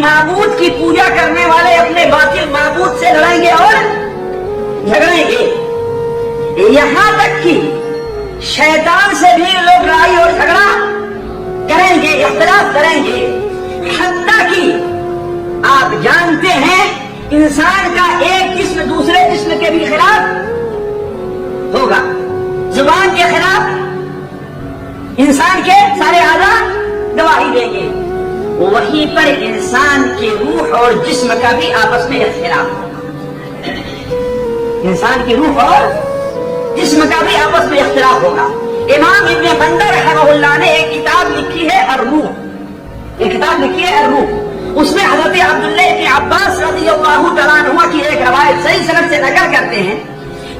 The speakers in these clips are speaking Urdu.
معبود کی پوجا کرنے والے اپنے باطل معبود سے لڑیں گے اور جھگڑیں گے، یہاں تک کہ شیطان سے بھی لوگ لڑائی اور جھگڑا کریں گے، اختلاف کریں گے، حتیٰ کہ آپ جانتے ہیں انسان کا ایک جسم دوسرے جسم کے بھی خلاف ہوگا، زبان کے خلاف انسان کے سارے اعضاء گواہی دیں گے، وہیں پر انسان کی روح اور جسم کا بھی آپس میں اختلاف ہوگا، انسان کی روح اور جسم کا بھی آپس میں اختلاف ہوگا۔ امام ابن بندہ رحمہ اللہ نے ایک کتاب لکھی ہے الروح، ایک کتاب لکھی ہے الروح، اس میں حضرت عبداللہ ابن عباس رضی اللہ تعالیٰ عنہ کی ایک روایت صحیح سند سے نقل کرتے ہیں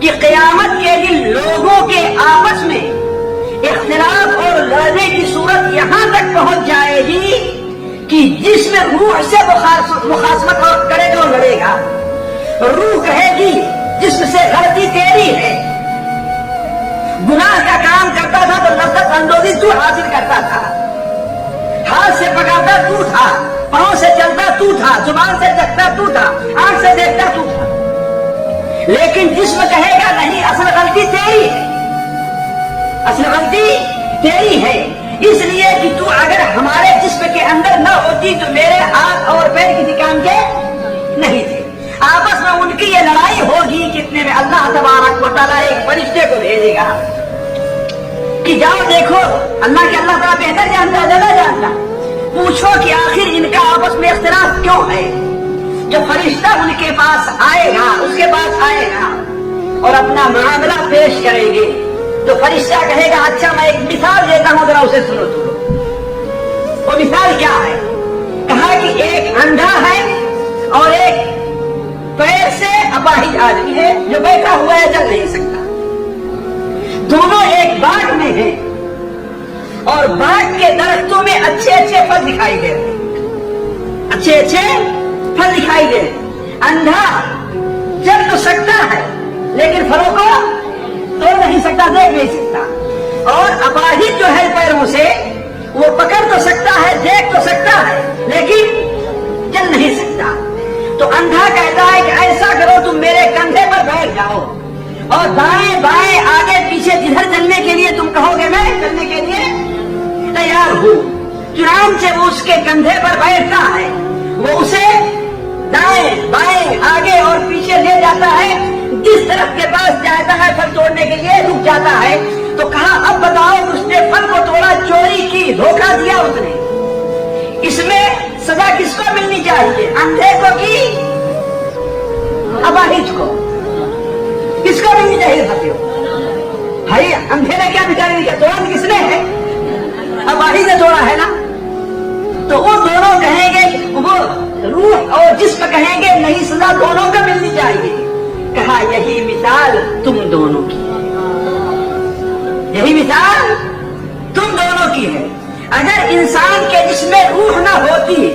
کہ قیامت کے دن لوگوں کے آپس میں اختلاف اور لڑنے کی صورت یہاں تک پہنچ جائے گی کہ جسم روح سے مخاصمت کرے جو لڑے گا، روح کہے گی جسم سے غلطی تیری ہے، گناہ کا کام کرتا تھا تو لذت اندوزی تو حاصل کرتا تھا، ہاتھ سے پکڑتا تو تھا، پاؤں سے چلتا تو تھا، زبان سے چکھتا تو تھا، آنکھ سے دیکھتا تو تھا، لیکن جسم کہے گا نہیں، اصل غلطی تیری ہے، اصل غلطی تیری ہے، اس لیے کہ تو اگر ہمارے جسم کے اندر نہ ہوتی تو میرے ہاتھ اور پیر کسی کام کے نہیں تھے۔ آپس میں ان کی یہ لڑائی ہوگی، کتنے میں اللہ تبارک و تعالیٰ ایک فرشتے کو بھیجے گا کہ جاؤ دیکھو، اللہ کے اللہ تعالیٰ بہتر جانتا، زیادہ جانتا، پوچھو کہ آخر ان کا آپس میں اختلاف کیوں ہے۔ جب فرشتہ ان کے پاس آئے گا، اس کے پاس آئے گا اور اپنا معاملہ پیش کریں گے تو فرشتہ کہے گا اچھا میں ایک مثال دیتا ہوں، ذرا اسے سنو تو۔ وہ مثال کیا ہے؟ کہا کہ ایک اندھا ہے اور ایک پیر سے اپاہج آدمی ہے جو بیٹھا ہوا ہے، چل نہیں سکتا، دونوں ایک باغ میں ہیں اور باغ کے درختوں میں اچھے اچھے پھل دکھائی دے رہے ہیں، اچھے اچھے پھل دکھائی دے رہے ہیں۔ اندھا چل تو سکتا ہے لیکن پھلوں کو توڑ نہیں سکتا، دیکھ نہیں سکتا، اور اپاہج جو ہے پیروں سے وہ پکڑ تو سکتا ہے، دیکھ تو سکتا ہے لیکن چل نہیں سکتا۔ تو اندھا کہتا ہے کہ ایسا کرو تم میرے کندھے پر بیٹھ جاؤ اور دائیں بائیں آگے پیچھے جدھر چلنے کے لیے تم کہو گے میں چلنے کے لیے تیار ہوں۔ چنانچہ وہ اس کے کندھے پر بیٹھتا ہے، وہ اسے دائیں بائیں آگے اور پیچھے لے جاتا ہے، جس طرف کے پاس جاتا ہے پھل توڑنے کے لیے رک جاتا ہے۔ تو کہا اب بتاؤ، اس نے پھل کو توڑا، چوری کی، دھوکہ دیا اس نے، اس میں سزا کس کو ملنی چاہیے؟ اندھے کو کی اپاہج کو؟ کس کو ملنی چاہیے ساتھیوں؟ بھائی اندھے نے کیا بیچارے نے کیا توڑا، کس نے ہے؟ اپاہج نے توڑا ہے نا۔ تو وہ دونوں کہیں گے، وہ روح اور جسم کہیں گے نہیں، سزا دونوں کو ملنی چاہیے۔ کہا یہی مثال تم دونوں کی ہے، یہی مثال تم دونوں کی ہے۔ اگر انسان کے جسم میں روح نہ ہوتی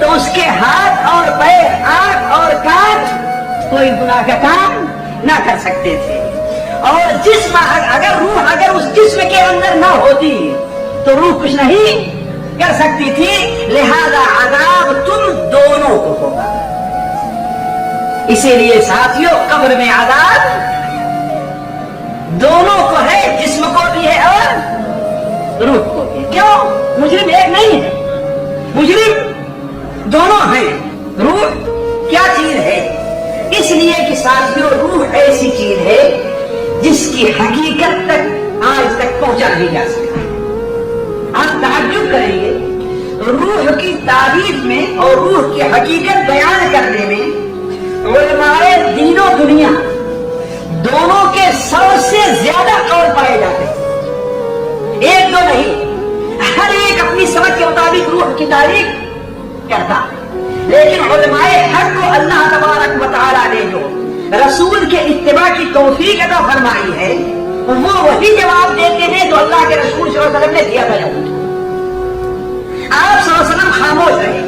تو اس کے ہاتھ اور پیر، آنکھ اور کان کوئی گناہ کا کام نہ کر سکتے تھے، اور جسم اگر اس جسم کے اندر نہ ہوتی تو روح کچھ نہیں کر سکتی تھی، لہذا عذاب تم دونوں کو ہوگا۔ اسی لیے ساتھیوں قبر میں عذاب دونوں کو ہے، جسم کو بھی ہے اور روح کو بھی۔ کیوں؟ مجرم ایک نہیں ہے، مجرم دونوں ہیں۔ روح کیا چیز ہے؟ اس لیے کہ ساتھیوں روح ایسی چیز ہے جس کی حقیقت تک آج تک پہنچا نہیں جا سکتا۔ آپ تعجب کریں گے، روح کی تعریف میں اور روح کی حقیقت بیان کرنے میں علماء دین و دنیا دونوں کے 100 سے زیادہ قول پائے جاتے ہیں، ایک دو نہیں، ہر ایک اپنی سمجھ کے مطابق روح کی تعریف کرتا ہے، لیکن علماء حق کو اللہ تبارک و تعالیٰ نے جو رسول کے اتباع کی توفیق عطا فرمائی ہے وہ وہی جواب دیتے ہیں جو اللہ کے رسول صلی اللہ علیہ وسلم نے دیا تھا۔ آپ صلی اللہ علیہ وسلم خاموش رہے،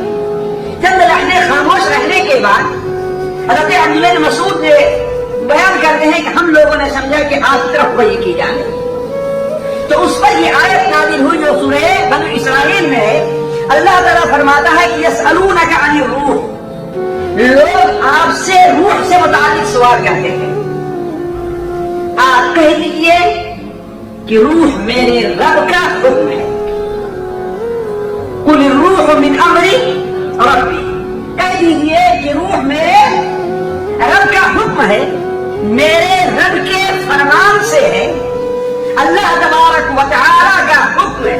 چند لمحے خاموش رہنے کے بعد حضرت عبداللہ بن مسعود نے بیان کرتے ہیں کہ ہم لوگوں نے سمجھا کہ آپ طرف وحی کی جائے، تو اس پر یہ آیت نازل ہوئی جو سورہ بنو اسرائیل میں ہے، اللہ تعالیٰ فرماتا ہے کہ یسألونک عن الروح، لوگ آپ سے روح سے متعلق سوال کرتے ہیں، آپ کہہ دیجئے کہ روح میرے رب کا حکم ہے، قل الروح من امر ربی، کہہ دیجئے کہ روح میرے رب کا حکم ہے، میرے رب کے فرمان سے ہے، اللہ تبارک و تعالی کا حکم ہے۔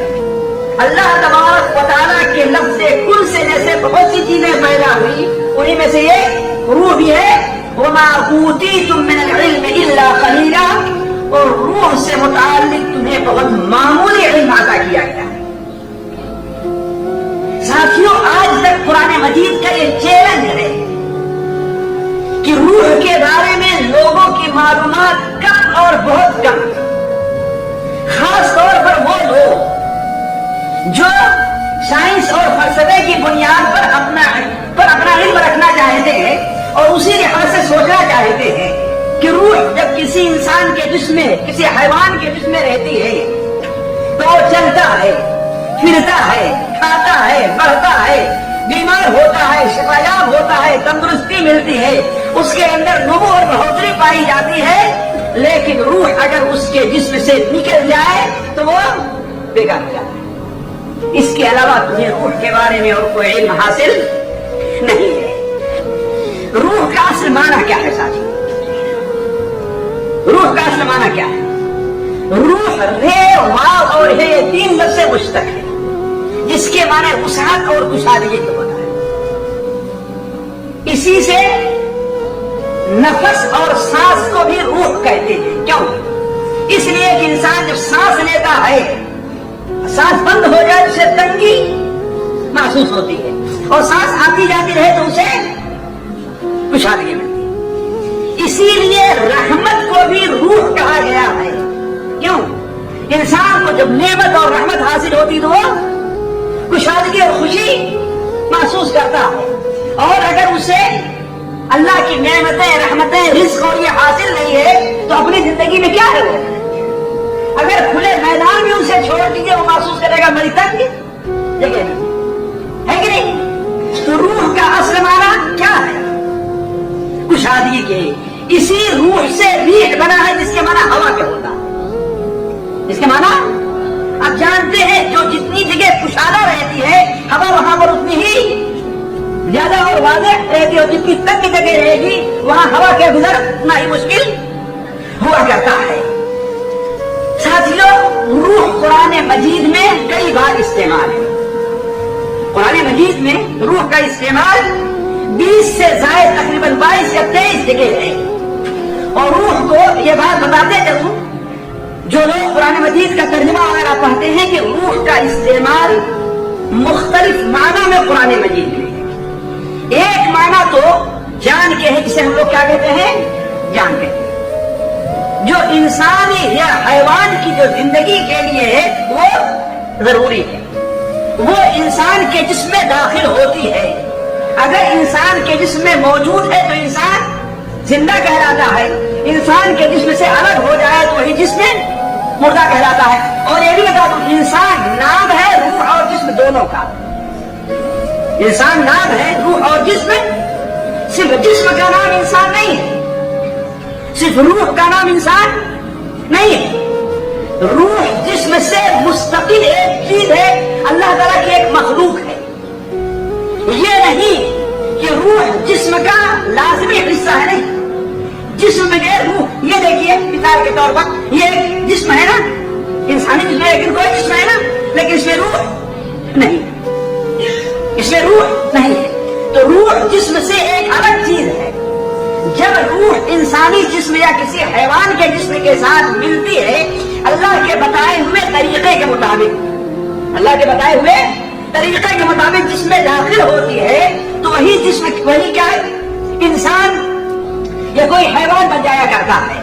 اللہ تبارک و تعالی کے لفظ کل سے جیسے بہت سی چیزیں پیدا ہوئی، انہیں میں سے یہ روح بھی ہے، وما اوتیتم من العلم الا قلیلا، اور روح سے متعلق تمہیں بہت معمولی علم عطا کیا گیا ہے۔ ساتھیوں، آج تک قرآن مجید کا یہ چیلنج ہے کہ روح کے بارے میں لوگوں کی معلومات کم اور بہت کم، خاص طور پر وہ لوگ جو سائنس اور فلسفے کی بنیاد پر اپنا علم رکھنا چاہتے ہیں اور اسی لحاظ سے سوچنا چاہتے ہیں کہ روح جب کسی انسان کے جسم میں، کسی حیوان کے جسم میں رہتی ہے تو وہ چلتا ہے، پھرتا ہے، کھاتا ہے، بڑھتا ہے، بیمار ہوتا ہے، شفایاب ہوتا ہے، تندرستی ملتی ہے، اس کے اندر نمو اور بڑھوتری پائی جاتی ہے، لیکن روح اگر اس کے جسم سے نکل جائے تو وہ بیکار ہو جاتا ہے۔ اس کے علاوہ تمہیں روح کے بارے میں اور کوئی علم حاصل نہیں ہے۔ روح کا اصل معنی کیا ہے ساتھی؟ روح کا اصل معنی کیا ہے؟ روح رے، واو اور ہے، یہ تین لفظ سے مشتق ہے، جس کے معنی وسعت اور کشادگی کو ہوتا ہے۔ اسی سے نفس اور سانس کو بھی روح کہتے ہیں۔ کیوں؟ اس لیے کہ انسان جب سانس لیتا ہے، سانس بند ہو جائے اسے تنگی محسوس ہوتی ہے، اور سانس آتی جاتی رہے تو اسے کشادگی ملتی ہے۔ اسی لیے رحمت کو بھی روح کہا گیا ہے۔ کیوں؟ انسان کو جب نعمت اور رحمت حاصل ہوتی تو وہ کشادگی اور خوشی محسوس کرتا ہے، اور اگر اسے اللہ کی نعمتیں، رحمتیں، رزق اور یہ حاصل نہیں ہے تو اپنی زندگی میں کیا ہے وہ؟ اگر کھلے میدان میں اسے چھوڑ دیجیے وہ محسوس کرے گا میری تنگ جگہ ہے کہ نہیں؟ تو روح کا اصل معنی کیا ہے؟ کشادگی کے۔ اسی روح سے ریح بنا ہے، جس کے معنی ہوا کے ہوتا ہے، جس کے معنی آپ جانتے ہیں جو جتنی جگہ کشادہ رہتی ہے ہوا وہاں پر اتنی ہی زیادہ اور واضح رہتی ہے، اور جتنی تنگ جگہ رہے گی وہاں ہوا کے گزر اتنا ہی مشکل ہوا کرتا ہے۔ ساتھیوں، روح قرآن مجید میں کئی بار استعمال ہے۔ قرآن مجید میں روح کا استعمال 20 سے زائد تقریباً 22 یا 23 جگہ ہے، اور روح کو یہ بات بتاتے چلوں، جو لوگ قرآن مجید کا ترجمہ وغیرہ پڑھتے ہیں کہ روح کا استعمال مختلف معنی میں قرآن مجید میں ہے۔ ایک معنی تو جان کے ہے، جسے ہم لوگ کیا کہتے ہیں؟ جان کہتے ہیں۔ جو انسانی یا حیوان کی جو زندگی کے لیے ہے وہ ضروری ہے، وہ انسان کے جسم میں داخل ہوتی ہے۔ اگر انسان کے جسم میں موجود ہے تو انسان زندہ کہلاتا ہے، انسان کے جسم سے الگ ہو جائے تو وہی جسم مردہ کہلاتا ہے۔ اور یہ بھی بتا دوں، انسان نام ہے روح اور جسم دونوں کا۔ انسان نام ہے روح اور جسم، صرف جسم کا نام انسان نہیں ہے، صرف روح کا نام انسان نہیں ہے۔ روح جسم سے مستقل ایک چیز ہے، اللہ تعالیٰ کی ایک مخلوق ہے۔ یہ نہیں کہ روح جسم کا لازمی حصہ ہے، نہیں، جسم میں گئے روح، یہ دیکھیے مثال کے طور پر یہ ایک جسم ہے نا، انسانی جسم ہے، لیکن کوئی جسم ہے نا، لیکن اس میں روح نہیں، اس میں روح نہیں ہے۔ تو روح جسم سے ایک الگ چیز ہے۔ جب روح انسانی جسم یا کسی حیوان کے جسم کے ساتھ ملتی ہے اللہ کے بتائے ہوئے طریقے کے مطابق، اللہ کے بتائے ہوئے طریقے کے مطابق جسم میں داخل ہوتی ہے تو وہی جسم، وہی کیا ہے؟ انسان یا کوئی حیوان بن جایا کرتا ہے۔